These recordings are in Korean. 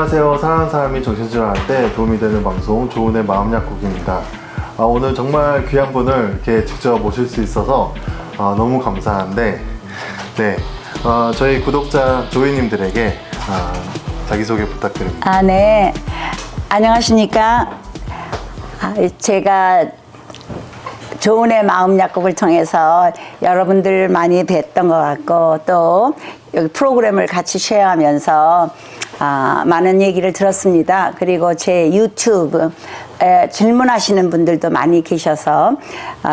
안녕하세요. 사랑하는 사람이 정신질환할 때 도움이 되는 방송 조은의 마음약국입니다. 오늘 정말 귀한 분을 이렇게 직접 모실 수 있어서 너무 감사한데, 네, 저희 구독자 조이님들에게 자기소개 부탁드립니다. 네. 안녕하십니까. 제가 조은의 마음약국을 통해서 여러분들 많이 뵀던 것 같고, 또 여기 프로그램을 같이 쉐어하면서 많은 얘기를 들었습니다. 그리고 제 유튜브에 질문하시는 분들도 많이 계셔서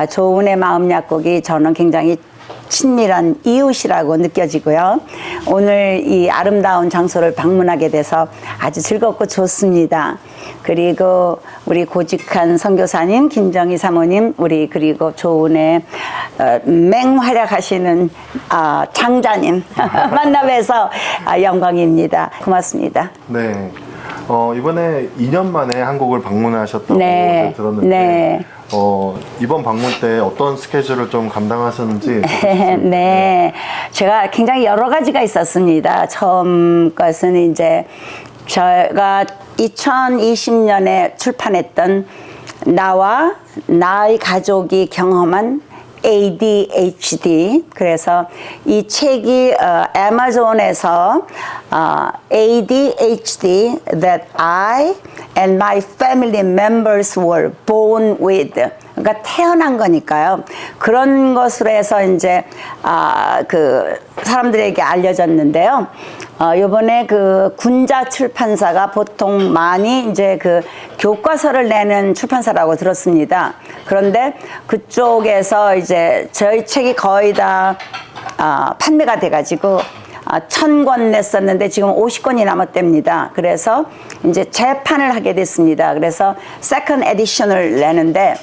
조은의 마음약국이 저는 굉장히 친밀한 이웃이라고 느껴지고요. 오늘 이 아름다운 장소를 방문하게 돼서 아주 즐겁고 좋습니다. 그리고 우리 고직한 선교사님, 김정희 사모님, 그리고 조은의 맹활약하시는 장자님 만나 뵈서 영광입니다. 고맙습니다. 네. 이번에 2년 만에 한국을 방문하셨다고 네. 들었는데, 네. 이번 방문 때 어떤 스케줄을 좀 감당하셨는지. 네. 제가 굉장히 여러 가지가 있었습니다. 처음 것은 이제 제가 2020년에 출판했던 나와 나의 가족이 경험한 ADHD. 그래서 이 책이 아마존에서 ADHD that I and my family members were born with. 그러니까 태어난 거니까요. 그런 것으로 해서 이제 그 사람들에게 알려졌는데요. 요번에 그 군자 출판사가 보통 많이 이제 그 교과서를 내는 출판사라고 들었습니다. 그런데 그쪽에서 이제 저희 책이 거의 다 판매가 돼가지고 1000권 냈었는데 지금 50권이 남았답니다. 그래서 이제 재판을 하게 됐습니다. 그래서 세컨드 에디션을 내는데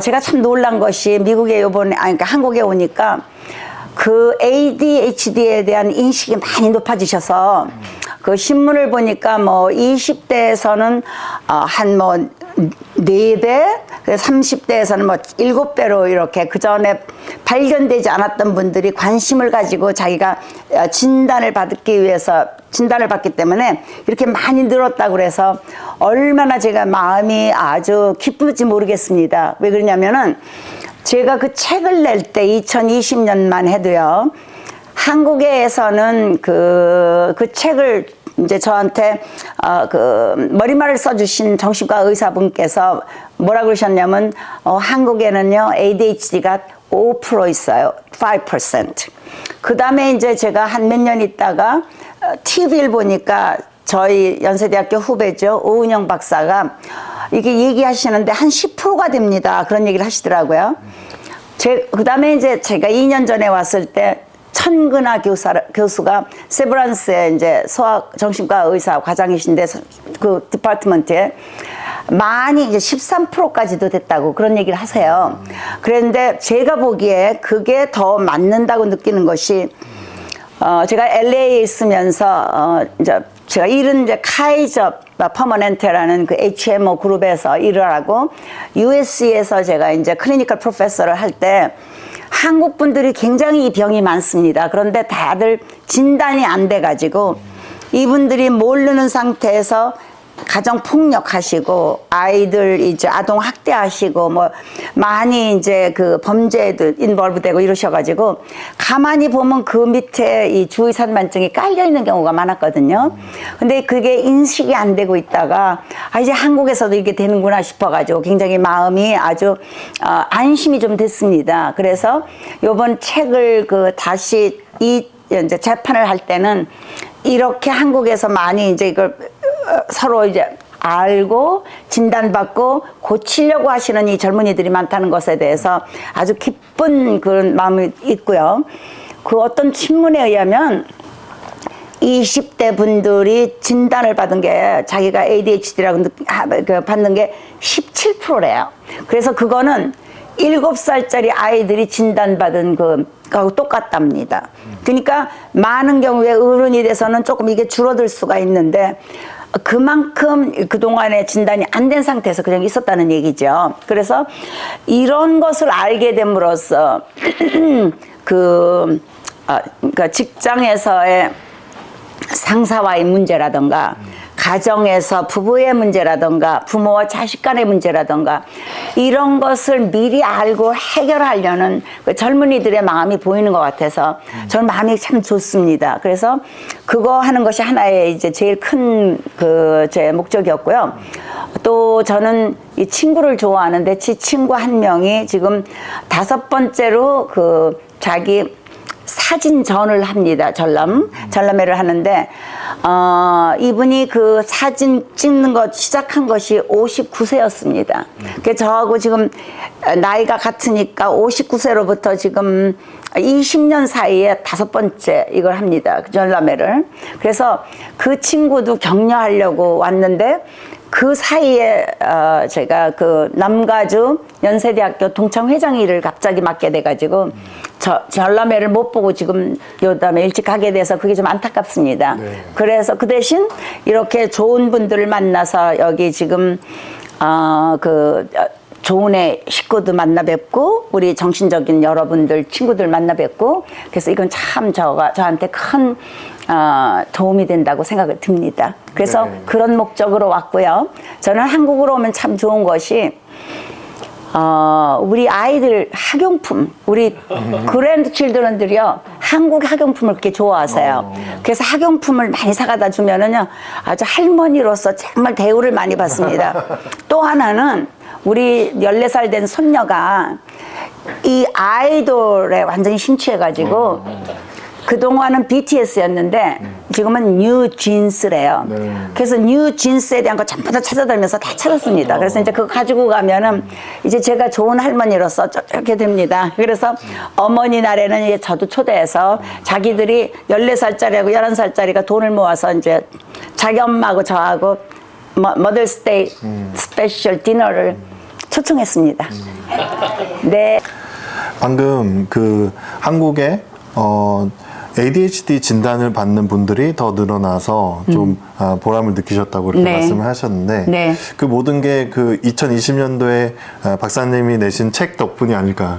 제가 참 놀란 것이 미국에 요번에 그러니까 한국에 오니까 그 ADHD에 대한 인식이 많이 높아지셔서 그 신문을 보니까 뭐 20대에서는 한 뭐 4배, 30대에서는 뭐 7배로 이렇게 그 전에 발견되지 않았던 분들이 관심을 가지고 자기가 진단을 받기 위해서 진단을 받기 때문에 이렇게 많이 늘었다고 그래서 얼마나 제가 마음이 아주 기쁘지 모르겠습니다. 왜 그러냐면은 제가 그 책을 낼 때 2020년만 해도요, 한국에서는 그 책을 이제 저한테 그 머리말을 써주신 정신과 의사분께서 뭐라 그러셨냐면 한국에는요 ADHD가 5% 있어요. 5%. 그 다음에 이제 제가 한 몇 년 있다가 TV를 보니까 저희 연세대학교 후배죠 오은영 박사가 이게 얘기하시는데 한 10%가 됩니다. 그런 얘기를 하시더라고요. 그 다음에 이제 제가 2년 전에 왔을 때 천근아 교수가 세브란스에 이제 정신과 의사 과장이신데 그 디파트먼트에 많이 이제 13%까지도 됐다고 그런 얘기를 하세요. 그런데 제가 보기에 그게 더 맞는다고 느끼는 것이 제가 LA에 있으면서 이제 제가 일은 이제 카이저 퍼머넨테라는 그 HMO 그룹에서 일을 하고 USC에서 제가 이제 클리니컬 프로페서를 할 때 한국 분들이 굉장히 이 병이 많습니다. 그런데 다들 진단이 안 돼가지고 이분들이 모르는 상태에서 가정 폭력하시고 아이들 이제 아동 학대하시고 뭐 많이 이제 그 범죄에도 인벌브되고 이러셔가지고 가만히 보면 그 밑에 이 주의 산만증이 깔려 있는 경우가 많았거든요. 근데 그게 인식이 안 되고 있다가 이제 한국에서도 이렇게 되는구나 싶어가지고 굉장히 마음이 아주 안심이 좀 됐습니다. 그래서 요번 책을 다시 이제 재판을 할 때는 이렇게 한국에서 많이 이제 이걸 서로 이제 알고 진단받고 고치려고 하시는 이 젊은이들이 많다는 것에 대해서 아주 기쁜 그런 마음이 있고요. 그 어떤 신문에 의하면 20대 분들이 진단을 받은 게 자기가 ADHD라고 받는 게 17%래요. 그래서 그거는 7살짜리 아이들이 진단받은 거하고 똑같답니다. 그러니까 많은 경우에 어른이 돼서는 조금 이게 줄어들 수가 있는데 그만큼 그동안에 진단이 안 된 상태에서 그냥 있었다는 얘기죠. 그래서 이런 것을 알게 됨으로써 그러니까 직장에서의 상사와의 문제라던가 가정에서 부부의 문제라던가 부모와 자식 간의 문제라던가 이런 것을 미리 알고 해결하려는 그 젊은이들의 마음이 보이는 것 같아서 저는 마음이 참 좋습니다. 그래서 그거 하는 것이 하나의 이제 제일 큰 그 제 목적이었고요. 또 저는 이 친구를 좋아하는데 제 친구 한 명이 지금 5번째로 그 자기 사진전을 합니다. 전람회를 하는데 이분이 그 사진 찍는 것 시작한 것이 59세였습니다. 그래서 저하고 지금 나이가 같으니까 59세로부터 지금 20년 사이에 5번째 이걸 합니다. 전람회를. 그래서 그 친구도 격려하려고 왔는데 그 사이에 제가 그 남가주 연세대학교 동창회장 일을 갑자기 맡게 돼가지고 전람회를 못 보고 지금 요다음에 일찍 가게 돼서 그게 좀 안타깝습니다. 네. 그래서 그 대신 이렇게 좋은 분들을 만나서 여기 지금 좋은의 식구도 만나 뵙고 우리 정신적인 여러분들 친구들 만나 뵙고 그래서 이건 참 저한테 큰 도움이 된다고 생각이 듭니다. 그래서 네. 그런 목적으로 왔고요. 저는 한국으로 오면 참 좋은 것이 우리 아이들 학용품, 우리 그랜드 칠드런들이요 한국 학용품을 그렇게 좋아하세요. 그래서 학용품을 많이 사가다 주면은요 아주 할머니로서 정말 대우를 많이 받습니다. 또 하나는 우리 14살 된 손녀가 이 아이돌에 완전히 심취해가지고 그동안은 BTS였는데 지금은 뉴 진스래요. 네. 그래서 뉴 진스에 대한 거 전부 다 찾아다니면서 다 찾았습니다. 그래서 이제 그거 가지고 가면은 이제 제가 좋은 할머니로서 이렇게 됩니다. 그래서 어머니 날에는 이제 저도 초대해서 자기들이 14살짜리하고 11살짜리가 돈을 모아서 이제 자기 엄마하고 저하고 머더스데이 스페셜 디너를 초청했습니다. 네. 방금 그 한국에 ADHD 진단을 받는 분들이 더 늘어나서 좀 보람을 느끼셨다고 이렇게 네. 말씀을 하셨는데 네. 그 모든 게 그 2020년도에 박사님이 내신 책 덕분이 아닐까.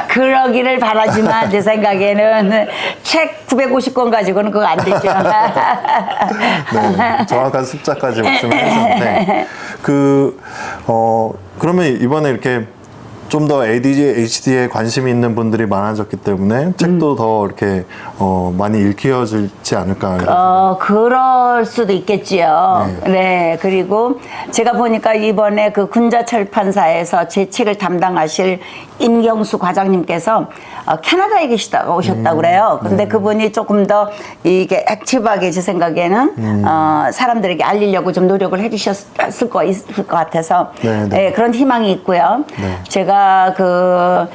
그러기를 바라지만 제 생각에는 책 950권 가지고는 그거 안 되죠. 네, 정확한 숫자까지 말씀을 하셨는데 그러면 이번에 이렇게 좀 더 ADHD에 관심이 있는 분들이 많아졌기 때문에 책도 더 이렇게 많이 읽혀지지 않을까. 그럴 수도 있겠지요. 네. 그리고 제가 보니까 이번에 그 군자철판사에서 제 책을 담당하실 임경수 과장님께서 캐나다에 계시다가 오셨다고 그래요. 근데 그분이 조금 더 이게 액티브하게 제 생각에는 사람들에게 알리려고 좀 노력을 해주셨을 것 같아서 네, 네. 네, 그런 희망이 있고요. 네. 제가 그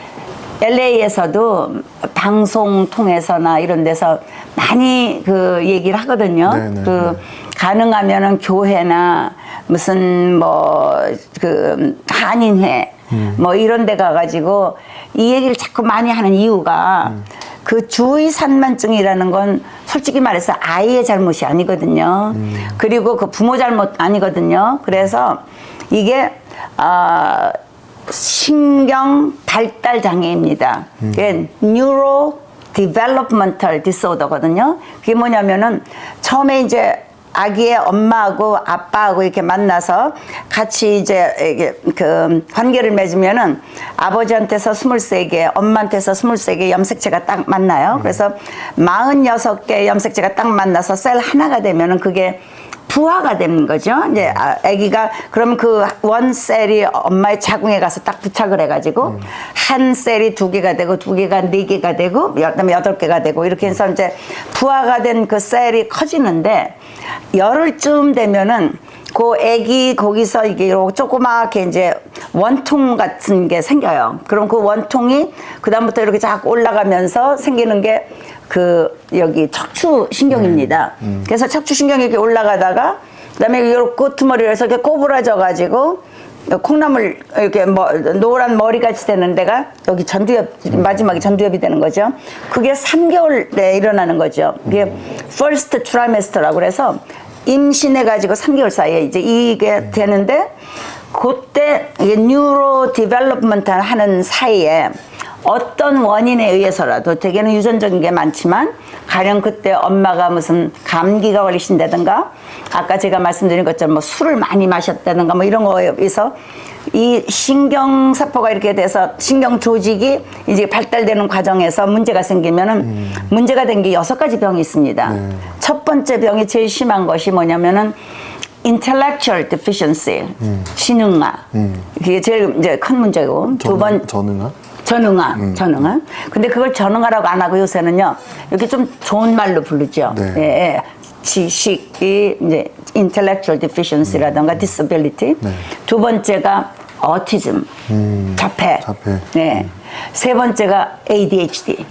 LA에서도 방송 통해서나 이런 데서 많이 그 얘기를 하거든요. 네네. 그 가능하면은 교회나 무슨 그 한인회 뭐 이런 데 가가지고 이 얘기를 자꾸 많이 하는 이유가 그 주의 산만증이라는 건 솔직히 말해서 아이의 잘못이 아니거든요. 그리고 그 부모 잘못 아니거든요. 그래서 이게 신경 발달 장애입니다. 그게 뉴로 디벨롭먼털 디소더거든요. 그게 뭐냐면은 처음에 이제 아기의 엄마하고 아빠하고 이렇게 만나서 같이 이제 이게 그 관계를 맺으면은 아버지한테서 23개, 엄마한테서 23개 염색체가 딱 만나요. 그래서 46개 염색체가 딱 만나서 셀 하나가 되면은 그게 부화가 되는 거죠. 이제 아기가 그럼 그 원 셀이 엄마의 자궁에 가서 딱 부착을 해가지고 한 셀이 2개가 되고 2개가 4개가 되고 그다음에 8개가 되고 이렇게 해서 이제 부화가 된 그 셀이 커지는데 열흘쯤 되면은 그 아기 거기서 이게 조그맣게 이제 원통 같은 게 생겨요. 그럼 그 원통이 그다음부터 이렇게 자꾸 올라가면서 생기는 게 그 여기 척추신경입니다. 그래서 척추신경이 이렇게 올라가다가 그다음에 요 끄트머리에서 이렇게 꼬부라져 가지고 콩나물 이렇게 노란 머리 같이 되는 데가 여기 전두엽 마지막에 전두엽이 되는 거죠. 그게 3개월 내에 일어나는 거죠. 그게 first trimester라고 그래서 임신해 가지고 3개월 사이에 이제 이게 되는데 그때 이게 뉴로 디벨롭먼트 하는 사이에 어떤 원인에 의해서라도 대개는 유전적인 게 많지만 가령 그때 엄마가 무슨 감기가 걸리신다든가 아까 제가 말씀드린 것처럼 뭐 술을 많이 마셨다든가 뭐 이런 거에 의해서 이 신경세포가 이렇게 돼서 신경 조직이 이제 발달되는 과정에서 문제가 생기면은 문제가 된 게 6가지 병이 있습니다. 첫 번째 병이 제일 심한 것이 뭐냐면은 intellectual deficiency, 지능아. 그게 제일 이제 큰 문제고. 두 번, 전응아? 전응아. 근데 그걸 전응아라고 안 하고 요새는요, 이렇게 좀 좋은 말로 부르죠. 네. 예, 예. 지식이 이제 intellectual deficiency라든가 disability. 네. 두 번째가 autism, 자폐. 네. 세 번째가 ADHD.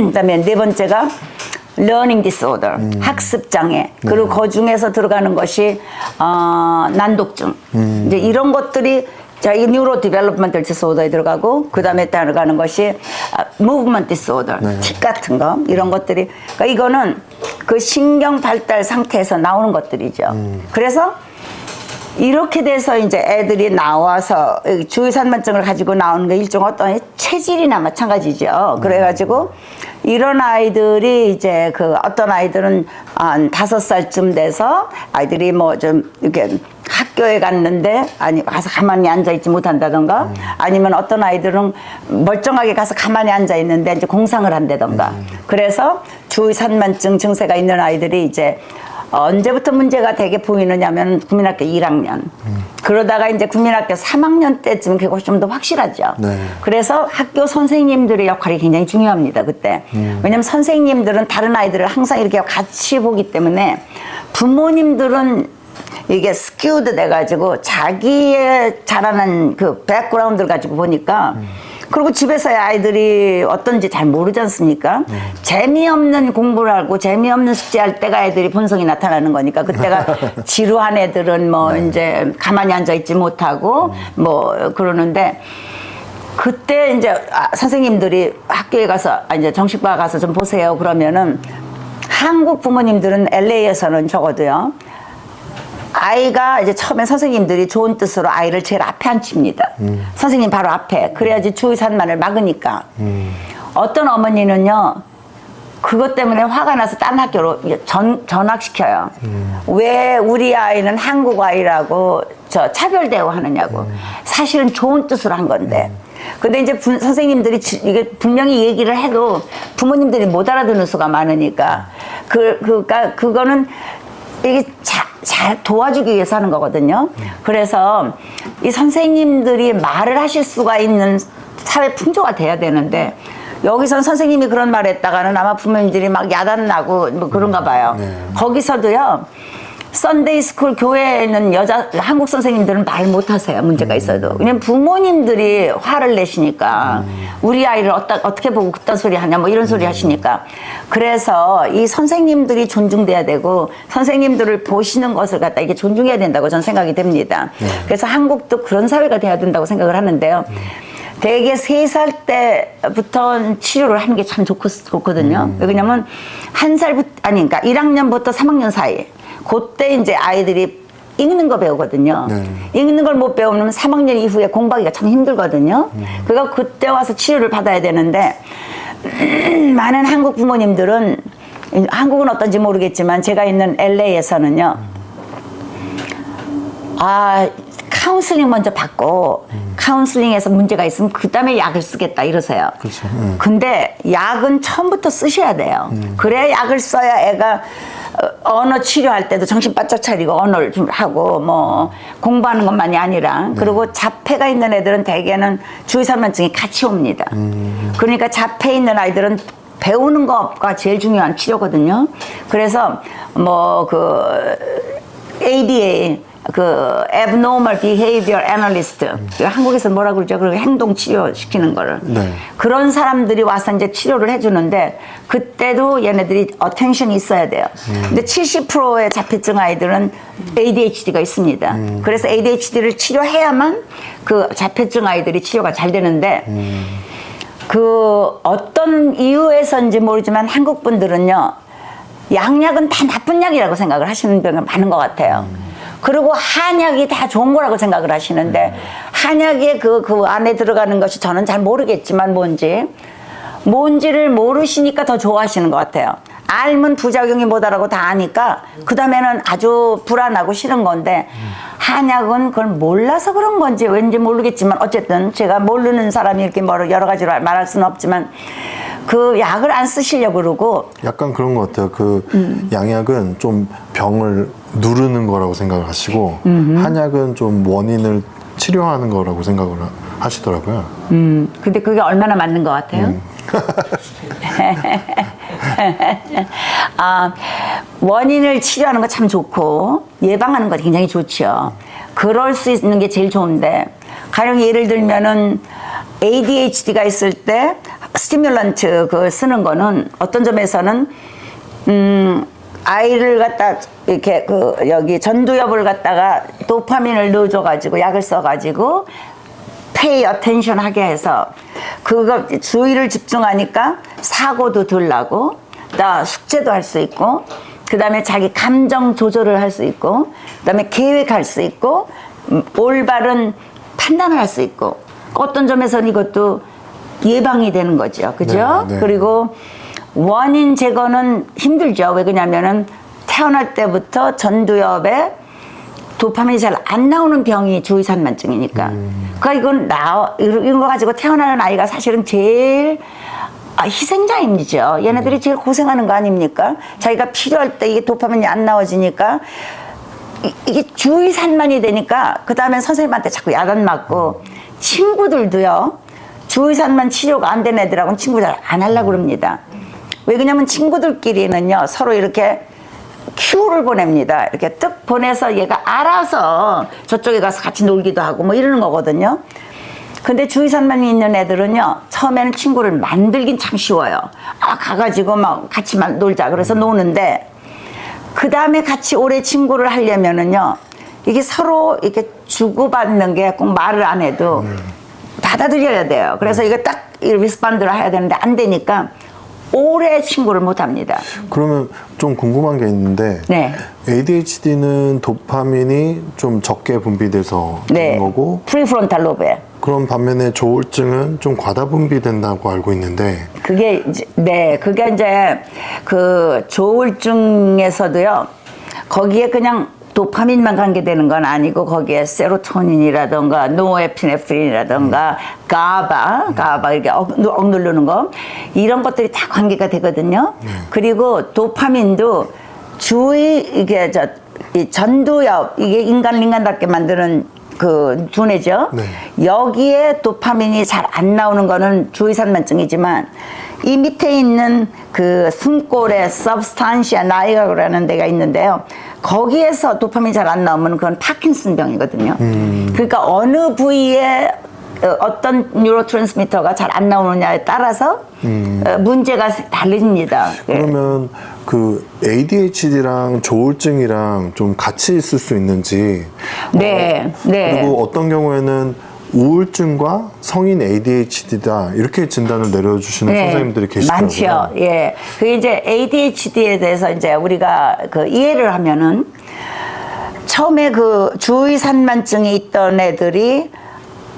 그다음에 네 번째가 learning disorder, 학습 장애. 그리고 그 중에서 들어가는 것이 난독증. 이제 이런 것들이 자, 이 뉴로 디벨롭먼털 디소더에 들어가고 그다음에 들어가는 것이 무브먼트 디소더, 틱 같은 거 이런 것들이 그러니까 이거는 그 신경 발달 상태에서 나오는 것들이죠. 그래서 이렇게 돼서 이제 애들이 나와서 주의산만증을 가지고 나오는 게 일종 어떤 체질이나 마찬가지죠. 그래가지고 이런 아이들이 이제 그 어떤 아이들은 한 5살쯤 돼서 아이들이 뭐 좀 이렇게 학교에 갔는데 아니 가서 가만히 앉아 있지 못한다던가 아니면 어떤 아이들은 멀쩡하게 가서 가만히 앉아 있는데 이제 공상을 한다던가 그래서 주의산만증 증세가 있는 아이들이 이제 언제부터 문제가 되게 보이느냐면 국민학교 1학년. 그러다가 이제 국민학교 3학년 때쯤 그것이 좀 더 확실하죠. 네. 그래서 학교 선생님들의 역할이 굉장히 중요합니다, 그때. 왜냐면 선생님들은 다른 아이들을 항상 이렇게 같이 보기 때문에 부모님들은 이게 스큐드 돼가지고 자기의 자라는 그 백그라운드를 가지고 보니까 그리고 집에서의 아이들이 어떤지 잘 모르지 않습니까? 재미없는 공부를 하고 재미없는 숙제할 때가 애들이 본성이 나타나는 거니까 그때가 지루한 애들은 뭐 이제 가만히 앉아 있지 못하고 뭐 그러는데 그때 이제 선생님들이 학교에 가서 이제 정식과 가서 좀 보세요 그러면은 한국 부모님들은 LA에서는 적어도요. 아이가 이제 처음에 선생님들이 좋은 뜻으로 아이를 제일 앞에 앉힙니다. 선생님 바로 앞에. 그래야지 주의산만을 막으니까. 어떤 어머니는요, 그것 때문에 화가 나서 딴 학교로 전학시켜요. 왜 우리 아이는 한국 아이라고 차별 대우하느냐고. 사실은 좋은 뜻으로 한 건데. 근데 이제 선생님들이 이게 분명히 얘기를 해도 부모님들이 못 알아듣는 수가 많으니까. 그거는 이게 잘 도와주기 위해서 하는 거거든요. 그래서 이 선생님들이 말을 하실 수가 있는 사회 풍조가 돼야 되는데 여기선 선생님이 그런 말을 했다가는 아마 부모님들이 막 야단나고 뭐 그런가 봐요. 거기서도요. 썬데이 스쿨 교회에 있는 한국 선생님들은 말 못하세요. 문제가 있어도. 왜냐면 부모님들이 화를 내시니까 우리 아이를 어떻게 보고 그딴 소리 하냐 뭐 이런 소리 하시니까. 그래서 이 선생님들이 존중돼야 되고 선생님들을 보시는 것을 갖다 이게 존중해야 된다고 저는 생각이 됩니다. 그래서 한국도 그런 사회가 돼야 된다고 생각을 하는데요. 대개 3살 때부터 치료를 하는 게 참 좋거든요. 왜냐면 그러니까 1학년부터 3학년 사이. 그때 이제 아이들이 읽는 거 배우거든요. 읽는 걸 못 배우면 3학년 이후에 공부하기가 참 힘들거든요. 그러니까 그때 와서 치료를 받아야 되는데 많은 한국 부모님들은 한국은 어떤지 모르겠지만 제가 있는 LA에서는요. 카운슬링 먼저 받고 카운슬링에서 문제가 있으면 그 다음에 약을 쓰겠다 이러세요. 그렇죠. 근데 약은 처음부터 쓰셔야 돼요. 그래야 약을 써야 애가 언어 치료할 때도 정신 바짝 차리고 언어를 좀 하고 뭐 공부하는 것만이 아니라 그리고 자폐가 있는 애들은 대개는 주의산만증이 같이 옵니다. 그러니까 자폐 있는 아이들은 배우는 것가 제일 중요한 치료거든요. 그래서 뭐 ABA Abnormal Behavior Analyst 한국에서 뭐라 그러죠? 그 행동 치료 시키는 거를 그런 사람들이 와서 이제 치료를 해주는데 그때도 얘네들이 어텐션이 있어야 돼요. 근데 70%의 자폐증 아이들은 ADHD가 있습니다. 그래서 ADHD를 치료해야만 그 자폐증 아이들이 치료가 잘 되는데 그 어떤 이유에서인지 모르지만 한국 분들은요 약약은 다 나쁜 약이라고 생각을 하시는 분이 많은 것 같아요. 그리고 한약이 다 좋은 거라고 생각을 하시는데 한약의 그 안에 들어가는 것이 저는 잘 모르겠지만 뭔지를 모르시니까 더 좋아하시는 것 같아요. 알면 부작용이 뭐다라고 다 아니까 그 다음에는 아주 불안하고 싫은 건데 한약은 그걸 몰라서 그런 건지 왠지 모르겠지만 어쨌든 제가 모르는 사람이 이렇게 여러 가지로 말할 수는 없지만 그 약을 안 쓰시려고 그러고 약간 그런 것 같아요. 그 양약은 좀 병을 누르는 거라고 생각을 하시고 한약은 좀 원인을 치료하는 거라고 생각을 하시더라고요. 근데 그게 얼마나 맞는 것 같아요? 원인을 치료하는 거 참 좋고 예방하는 거 굉장히 좋죠. 그럴 수 있는 게 제일 좋은데 가령 예를 들면은 ADHD가 있을 때 스티뮬런트 그 쓰는 거는 어떤 점에서는 아이를 갖다 이렇게 여기 전두엽을 갖다가 도파민을 넣어줘가지고 약을 써가지고 pay attention 하게 해서 그거 주의를 집중하니까 사고도 덜 나고 나 숙제도 할 수 있고 그 다음에 자기 감정 조절을 할 수 있고 그 다음에 계획할 수 있고 올바른 판단을 할 수 있고 어떤 점에서는 이것도 예방이 되는 거죠. 그죠? 네. 그리고 원인 제거는 힘들죠. 왜 그러냐면은 태어날 때부터 전두엽에 도파민이 잘 안 나오는 병이 주의산만증이니까. 그러니까 이런 거 가지고 태어나는 아이가 사실은 제일 희생자임이죠. 얘네들이 제일 고생하는 거 아닙니까? 자기가 필요할 때 이게 도파민이 안 나와지니까 이게 주의산만이 되니까 그 다음에 선생님한테 자꾸 야단 맞고 친구들도요. 주의산만 치료가 안 된 애들하고는 친구 잘 안 하려고 그럽니다. 왜 그러냐면 친구들끼리는요 서로 이렇게 큐를 보냅니다. 이렇게 뜩 보내서 얘가 알아서 저쪽에 가서 같이 놀기도 하고 뭐 이러는 거거든요. 근데 주의산만이 있는 애들은요 처음에는 친구를 만들긴 참 쉬워요. 가가지고 막 같이 놀자 그래서 노는데 그 다음에 같이 오래 친구를 하려면은요 이게 서로 이렇게 주고받는 게 꼭 말을 안 해도 받아들여야 돼요. 그래서 이거 딱 리스폰드를 해야 되는데 안 되니까 오래 친구를 못 합니다. 그러면 좀 궁금한 게 있는데 네. ADHD는 도파민이 좀 적게 분비돼서 되는 거고 프리프론탈 로브에 그런 반면에 조울증은 좀 과다 분비된다고 알고 있는데 그게 이제 그 조울증에서도요 거기에 그냥 도파민만 관계되는 건 아니고 거기에 세로토닌이라던가 노에피네프린이라던가 가바 이렇게 억누르는 거 이런 것들이 다 관계가 되거든요. 그리고 도파민도 이게 이 전두엽 이게 인간답게 만드는 그 두뇌죠. 여기에 도파민이 잘 안 나오는 거는 주의산만증이지만 이 밑에 있는 그 숨골에 substantia nigra라는 데가 있는데요. 거기에서 도파민이 잘 안 나오면 그건 파킨슨 병이거든요. 그러니까 어느 부위에 어떤 뉴로트랜스미터가 잘 안 나오느냐에 따라서 문제가 다릅니다. 그러면 그 ADHD랑 조울증이랑 좀 같이 있을 수 있는지 네. 그리고 어떤 경우에는 우울증과 성인 ADHD다 이렇게 진단을 내려주시는 선생님들이 계시더라고요. 많죠. 예. 그게 이제 ADHD에 대해서 이제 우리가 그 이해를 하면은 처음에 그 주의산만증이 있던 애들이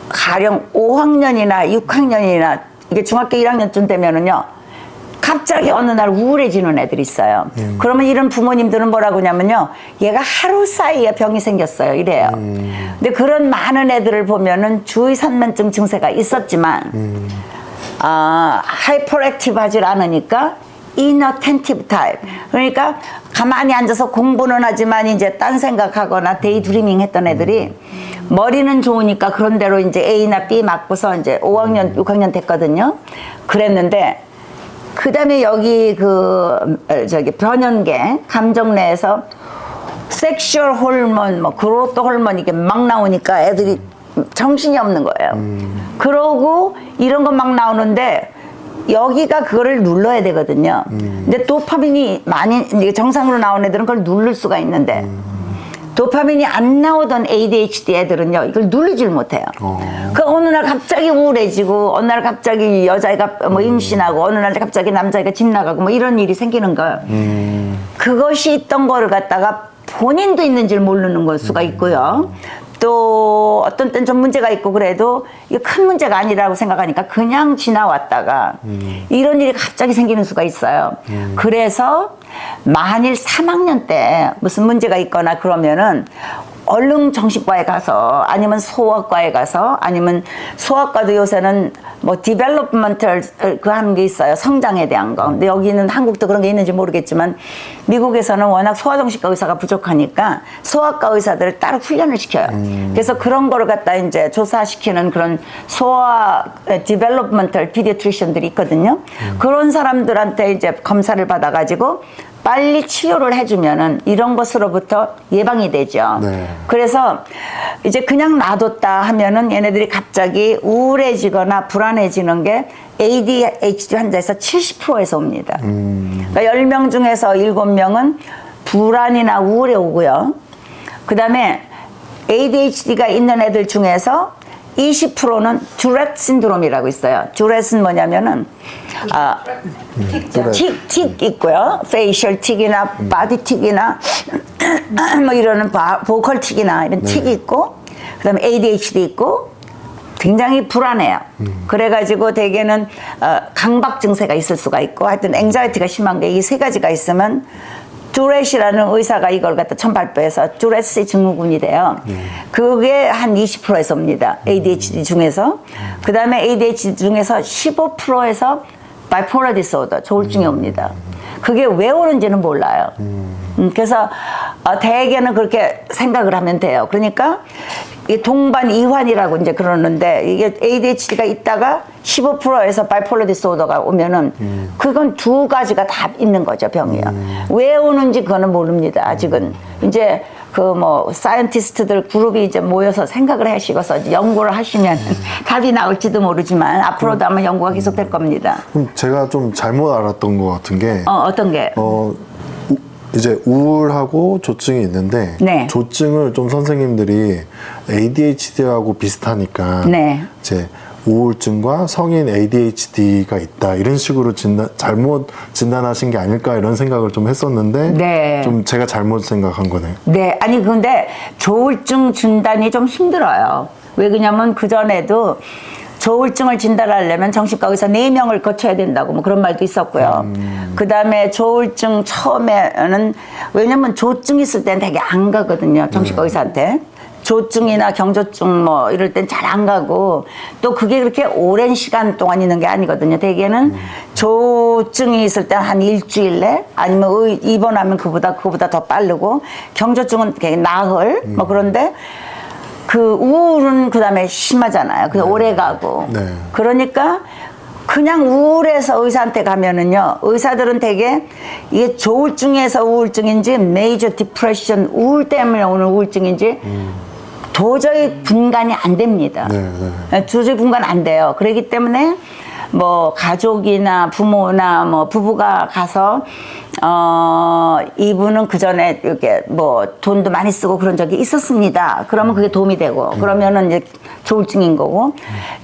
가령 5학년이나 6학년이나 이게 중학교 1학년쯤 되면은요. 갑자기 어느 날 우울해지는 애들이 있어요. 그러면 이런 부모님들은 뭐라고 하냐면요. 얘가 하루 사이에 병이 생겼어요. 이래요. 근데 그런 많은 애들을 보면은 주의산만증 증세가 있었지만 하이퍼액티브 하질 않으니까 inattentive type. 그러니까 가만히 앉아서 공부는 하지만 이제 딴 생각하거나 데이드리밍 했던 애들이 머리는 좋으니까 그런 대로 이제 A나 B 맞고서 이제 5학년, 6학년 됐거든요. 그랬는데 그 다음에 여기 변연계 감정 내에서 섹슈얼 호르몬, 그로트 호르몬 이게 막 나오니까 애들이 정신이 없는 거예요. 그러고 이런 거 막 나오는데 여기가 그거를 눌러야 되거든요. 근데 도파민이 많이 정상으로 나온 애들은 그걸 누를 수가 있는데 도파민이 안 나오던 ADHD 애들은요 이걸 누르질 못해요. 그 어느 날 갑자기 우울해지고 어느 날 갑자기 여자애가 뭐 임신하고 어느 날 갑자기 남자애가 집 나가고 뭐 이런 일이 생기는 거예요. 그것이 있던 거를 갖다가 본인도 있는지를 모르는 걸 수가 있고요. 또 어떤 때는 좀 문제가 있고 그래도 이게 큰 문제가 아니라고 생각하니까 그냥 지나왔다가 이런 일이 갑자기 생기는 수가 있어요. 그래서 만일 3학년 때 무슨 문제가 있거나 그러면은 얼른 정신과에 가서 아니면 소아과에 가서 아니면 소아과도 요새는 뭐 디벨롭먼털 그 하는 게 있어요. 성장에 대한 거. 근데 여기는 한국도 그런 게 있는지 모르겠지만 미국에서는 워낙 소아정신과 의사가 부족하니까 소아과 의사들을 따로 훈련을 시켜요. 그래서 그런 거를 갖다 이제 조사시키는 그런 소아 디벨롭먼털 피디아트리션들이 있거든요. 그런 사람들한테 이제 검사를 받아가지고 빨리 치료를 해주면은 이런 것으로부터 예방이 되죠. 네. 그래서 이제 그냥 놔뒀다 하면은 얘네들이 갑자기 우울해지거나 불안해지는 게 ADHD 환자에서 70%에서 옵니다. 그러니까 10명 중에서 7명은 불안이나 우울에 오고요. 그 다음에 ADHD가 있는 애들 중에서 20%는 듀렛 신드롬이라고 있어요. 듀렛은 뭐냐면은 틱 있고요. 페이셜 틱이나 바디 틱이나 뭐 이러는 보컬 틱이나 이런 틱이 있고 그다음에 ADHD 있고 굉장히 불안해요. 그래가지고 대개는 강박 증세가 있을 수가 있고 하여튼 앵자이티가 심한 게 이 세 가지가 있으면 듀렛이라는 의사가 이걸 갖다 처음 발표해서 듀렛의 증후군이 돼요. 그게 한 20%에서 옵니다. ADHD 중에서. 그 다음에 ADHD 중에서 15%에서 바이폴러 디소더, 조울증이 옵니다. 그게 왜 오는지는 몰라요. 그래서 대개는 그렇게 생각을 하면 돼요. 그러니까 이 동반 이환이라고 이제 그러는데 이게 ADHD가 있다가 15%에서 바이폴러 디소더가 오면은 그건 두 가지가 다 있는 거죠, 병이요. 왜 오는지 그거는 모릅니다. 아직은 이제 그 뭐 사이언티스트들 그룹이 이제 모여서 생각을 하시고서 연구를 하시면 답이 나올지도 모르지만 앞으로도 아마 연구가 계속될 겁니다. 그럼 제가 좀 잘못 알았던 것 같은 게 어떤 게? 이제 우울하고 조증이 있는데 네. 조증을 좀 선생님들이 ADHD하고 비슷하니까 네. 이제 우울증과 성인 ADHD가 있다 이런 식으로 잘못 진단하신 게 아닐까 이런 생각을 좀 했었는데 네. 좀 제가 잘못 생각한 거네요. 네, 아니 근데 조울증 진단이 좀 힘들어요. 왜 그러냐면 그전에도 조울증을 진단하려면 정신과 의사 4명을 거쳐야 된다고 뭐 그런 말도 있었고요. 그 다음에 조울증 처음에는 왜냐면 조증 있을 때는 되게 안 가거든요. 정신과 의사한테. 조증이나 경조증 뭐 이럴 땐 잘 안 가고 또 그게 그렇게 오랜 시간 동안 있는 게 아니거든요. 대개는 조증이 있을 때 한 일주일 내 아니면 입원하면 그보다 더 빠르고 경조증은 되게 나흘 뭐 그런데 그 우울은 그 다음에 심하잖아요. 그래서 오래 가고. 네. 그러니까 그냥 우울해서 의사한테 가면은요, 의사들은 되게 이게 조울증에서 우울증인지 메이저 디프레션 우울 때문에 오는 우울증인지 도저히 분간이 안 됩니다. 네. 도저히 분간 안 돼요. 그렇기 때문에 뭐 가족이나 부모나 뭐 부부가 가서 이분은 그 전에 이렇게 뭐 돈도 많이 쓰고 그런 적이 있었습니다. 그러면 그게 도움이 되고 그러면은 이제 조울증인 거고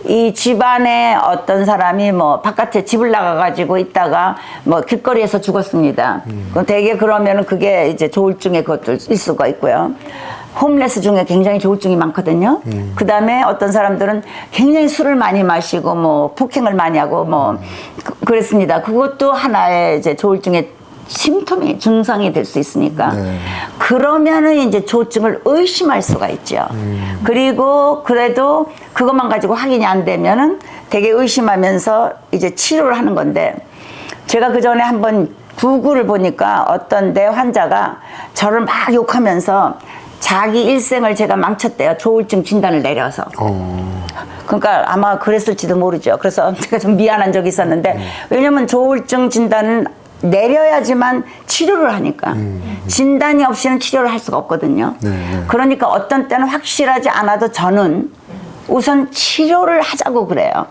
이 집안에 어떤 사람이 뭐 바깥에 집을 나가가지고 있다가 뭐 길거리에서 죽었습니다. 그럼 되게 그러면은 그게 이제 조울증의 것도 있을 수가 있고요. 홈레스 중에 굉장히 조울증이 많거든요. 그 다음에 어떤 사람들은 굉장히 술을 많이 마시고 뭐 폭행을 많이 하고 뭐 그랬습니다. 그것도 하나의 이제 조울증의 심통이 증상이 될 수 있으니까 네. 그러면은 이제 조증을 의심할 수가 있죠. 그리고 그래도 그것만 가지고 확인이 안 되면은 되게 의심하면서 이제 치료를 하는 건데 제가 그 전에 한번 구글을 보니까 어떤 내 환자가 저를 막 욕하면서 자기 일생을 제가 망쳤대요. 조울증 진단을 내려서. 그러니까 아마 그랬을지도 모르죠. 그래서 제가 좀 미안한 적이 있었는데 왜냐면 조울증 진단은 내려야지만 치료를 하니까 진단이 없이는 치료를 할 수가 없거든요. 네. 그러니까 어떤 때는 확실하지 않아도 저는 우선 치료를 하자고 그래요.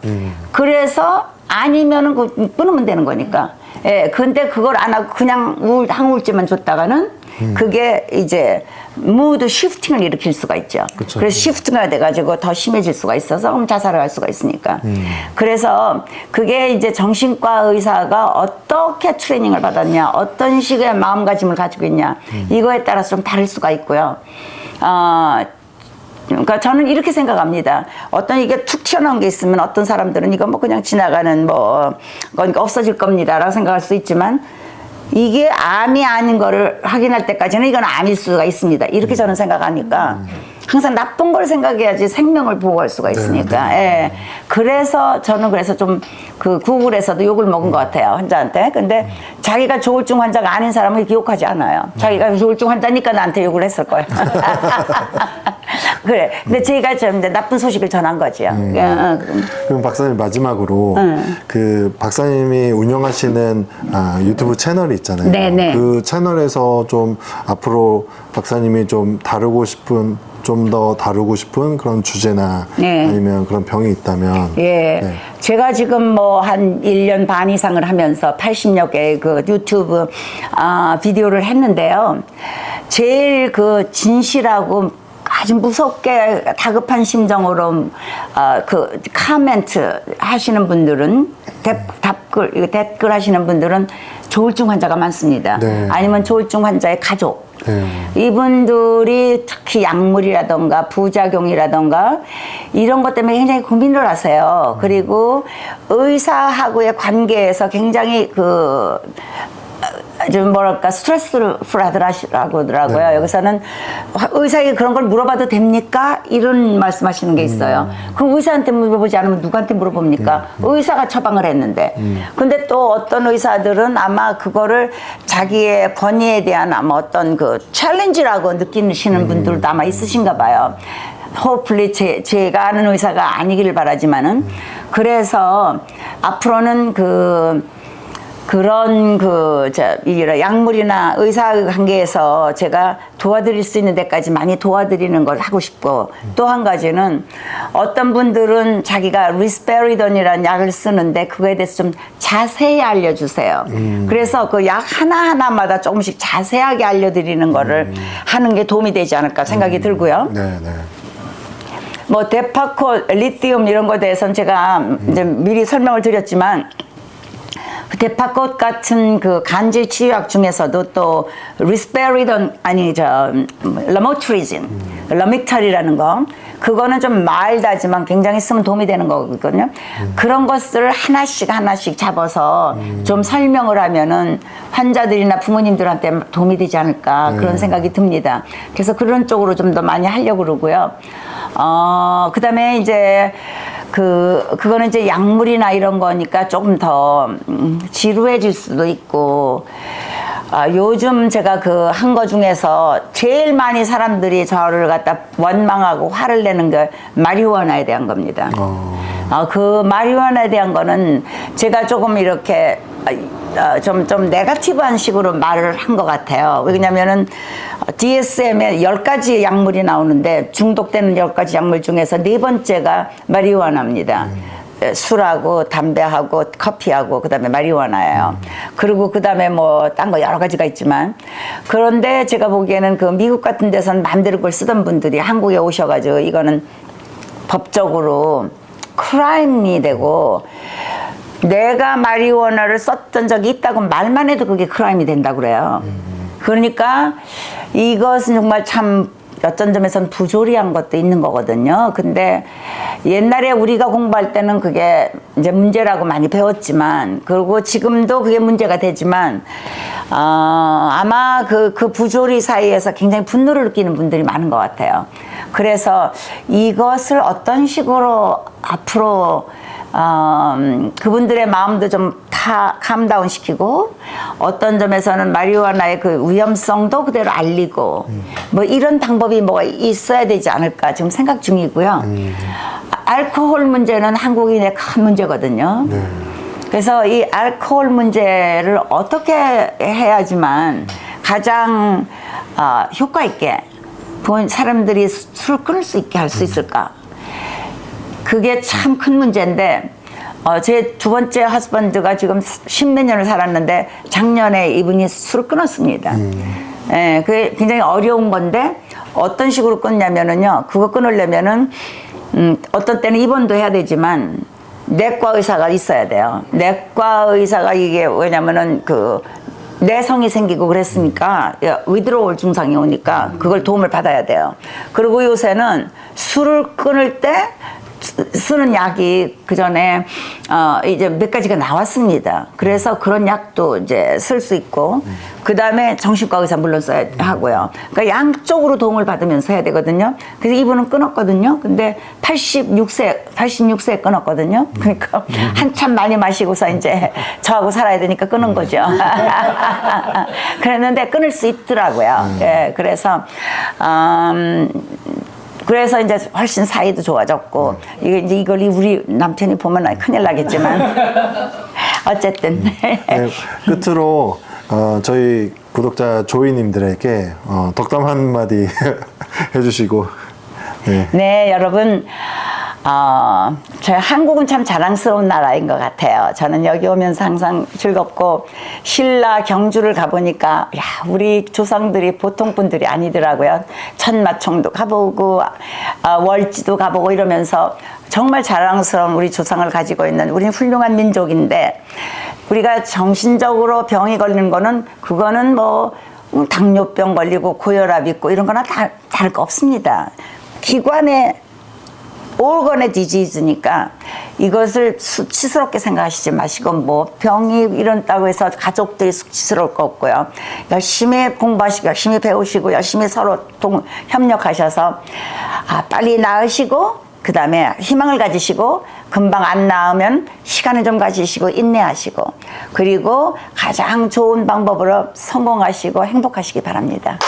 그래서 아니면은 끊으면 되는 거니까. 예, 근데 그걸 안 하고 그냥 항우울제만 줬다가는 그게 이제 무드 시프팅을 일으킬 수가 있죠. 그쵸. 그래서 시프트가 돼가지고 더 심해질 수가 있어서 그럼 자살을 할 수가 있으니까. 그래서 그게 이제 정신과 의사가 어떻게 트레이닝을 받았냐, 어떤 식의 마음가짐을 가지고 있냐, 이거에 따라서 좀 다를 수가 있고요. 그러니까 저는 이렇게 생각합니다. 어떤 이게 툭 튀어나온 게 있으면 어떤 사람들은 이거 뭐 그냥 지나가는 뭐 그러니까 없어질 겁니다라고 생각할 수 있지만 이게 암이 아닌 거를 확인할 때까지는 이건 암일 수가 있습니다. 이렇게 저는 생각하니까 항상 나쁜 걸 생각해야지 생명을 보호할 수가 있으니까. 예. 그래서 저는 그래서 좀 그 구글에서도 욕을 먹은 것 같아요, 환자한테. 근데 자기가 조울증 환자가 아닌 사람은 이렇게 욕하지 않아요. 자기가 조울증 환자니까 나한테 욕을 했을 거예요. 그래. 근데 제가 좀 이제 나쁜 소식을 전한 거지요. 그럼 박사님 마지막으로 그 박사님이 운영하시는 유튜브 채널이 있잖아요. 네네. 그 채널에서 좀 앞으로 박사님이 좀 다루고 싶은 좀 더 다루고 싶은 그런 주제나 네. 아니면 그런 병이 있다면 예. 네. 제가 지금 뭐 한 1년 반 이상을 하면서 80여 개의 그 유튜브 비디오를 했는데요. 제일 그 진실하고 아주 무섭게 다급한 심정으로 그 코멘트 하시는 분들은 댓글 하시는 분들은 조울증 환자가 많습니다. 네. 아니면 조울증 환자의 가족. 네. 이분들이 특히 약물이라던가 부작용이라던가 이런 것 때문에 굉장히 고민을 하세요. 그리고 의사하고의 관계에서 굉장히 좀 뭐랄까 스트레스를 하더라고 하더라고요. 네. 여기서는 의사에게 그런 걸 물어봐도 됩니까? 이런 말씀하시는 게 있어요. 그럼 의사한테 물어보지 않으면 누구한테 물어봅니까? 의사가 처방을 했는데. 근데 또 어떤 의사들은 아마 그거를 자기의 권위에 대한 아마 어떤 그 챌린지라고 느끼시는 분들도 아마 있으신가 봐요. 호플리 제가 아는 의사가 아니기를 바라지만은 그래서 앞으로는 그런 약물이나 의사 관계에서 제가 도와드릴 수 있는 데까지 많이 도와드리는 걸 하고 싶고 또 한 가지는 어떤 분들은 자기가 리스페리돈이라는 약을 쓰는데 그거에 대해서 좀 자세히 알려주세요. 그래서 그 약 하나하나마다 조금씩 자세하게 알려드리는 거를 하는 게 도움이 되지 않을까 생각이 들고요. 네, 네. 뭐 데파코, 리튬 이런 거에 대해서는 제가 이제 미리 설명을 드렸지만 데파꽃 같은 그 간질 치유약 중에서도 또 리스페리돈 러모트리진, 러믹탈이라는 거 그거는 좀 마일드하지만 굉장히 쓰면 도움이 되는 거거든요. 그런 것들을 하나씩 잡아서 좀 설명을 하면은 환자들이나 부모님들한테 도움이 되지 않을까 그런 생각이 듭니다. 그래서 그런 쪽으로 좀 더 많이 하려고 그러고요. 그다음에 이제 그거는 이제 약물이나 이런 거니까 조금 더 지루해질 수도 있고 요즘 제가 한 거 중에서 제일 많이 사람들이 저를 갖다 원망하고 화를 내는 게 마리화나에 대한 겁니다. 그 마리화나에 대한 거는 제가 조금 이렇게 좀 네거티브한 식으로 말을 한 것 같아요. 왜냐면은 DSM에 10가지 약물이 나오는데 중독되는 10가지 약물 중에서 4번째가 마리화나입니다. 술하고 담배하고 커피하고 그다음에 마리화나예요. 그리고 그다음에 뭐 딴 거 여러 가지가 있지만 그런데 제가 보기에는 그 미국 같은 데서는 마음대로 그걸 쓰던 분들이 한국에 오셔가지고 이거는 법적으로 크라임이 되고 내가 마리화나를 썼던 적이 있다고 말만 해도 그게 크라임이 된다고 그래요. 그러니까 이것은 정말 참 어떤 점에서는 부조리한 것도 있는 거거든요. 근데 옛날에 우리가 공부할 때는 그게 이제 문제라고 많이 배웠지만, 그리고 지금도 그게 문제가 되지만, 아마 그 부조리 사이에서 굉장히 분노를 느끼는 분들이 많은 것 같아요. 그래서 이것을 어떤 식으로 앞으로 그분들의 마음도 좀 다 캄다운 시키고 어떤 점에서는 마리화나의 그 위험성도 그대로 알리고 뭐 이런 방법이 뭐가 있어야 되지 않을까 지금 생각 중이고요. 알코올 문제는 한국인의 큰 문제거든요. 네. 그래서 이 알코올 문제를 어떻게 해야지만 가장 효과 있게 사람들이 술 끊을 수 있게 할 수 있을까? 그게 참 큰 문제인데 제 두 번째 허스밴드가 지금 10몇 년을 살았는데 작년에 이분이 술을 끊었습니다. 예, 그게 굉장히 어려운 건데 어떤 식으로 끊냐면은요. 그거 끊으려면은 어떤 때는 입원도 해야 되지만 내과 의사가 있어야 돼요. 내과 의사가 이게 왜냐면은 그 내성이 생기고 그랬으니까 위드로울 증상이 오니까 그걸 도움을 받아야 돼요. 그리고 요새는 술을 끊을 때 쓰는 약이 그 전에 이제 몇 가지가 나왔습니다. 그래서 그런 약도 이제 쓸 수 있고 그 다음에 정신과 의사 물론 써야 하고요. 그러니까 양쪽으로 도움을 받으면서 해야 되거든요. 그래서 이분은 끊었거든요. 근데 86세에 끊었거든요. 그러니까 한참 많이 마시고서 이제 저하고 살아야 되니까 끊은 거죠. 그랬는데 끊을 수 있더라고요. 예, 그래서 이제 훨씬 사이도 좋아졌고, 이걸 우리 남편이 보면 큰일 나겠지만, 어쨌든. 네, 끝으로, 저희 구독자 조이님들에게, 덕담 한마디 해주시고, 네. 네, 여러분. 저희 한국은 참 자랑스러운 나라인 것 같아요. 저는 여기 오면서 항상 즐겁고 신라 경주를 가보니까 야, 우리 조상들이 보통 분들이 아니더라고요. 천마총도 가보고 월지도 가보고 이러면서 정말 자랑스러운 우리 조상을 가지고 있는 우리는 훌륭한 민족인데 우리가 정신적으로 병이 걸리는 거는 그거는 뭐 당뇨병 걸리고 고혈압 있고 이런 거나 다 다를 거 없습니다. 기관에 올건의 디지즈니까 이것을 수치스럽게 생각하시지 마시고 뭐 병이 이런다고 해서 가족들이 수치스러울 거 없고요. 열심히 공부하시고 열심히 배우시고 열심히 서로 협력하셔서 빨리 나으시고 그 다음에 희망을 가지시고 금방 안 나으면 시간을 좀 가지시고 인내하시고 그리고 가장 좋은 방법으로 성공하시고 행복하시기 바랍니다.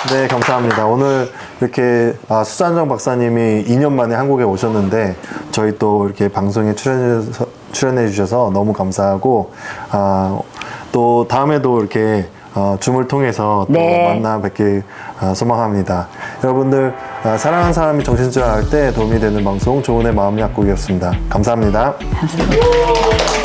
네, 감사합니다. 오늘 이렇게 수잔정 박사님이 2년 만에 한국에 오셨는데 저희 또 이렇게 방송에 출연해 주셔서 너무 감사하고 또 다음에도 이렇게 줌을 통해서 또 네. 만나 뵙길 소망합니다. 여러분들 사랑하는 사람이 정신줄 알 때 도움이 되는 방송 조은의 마음약국이었습니다. 감사합니다. 감사합니다.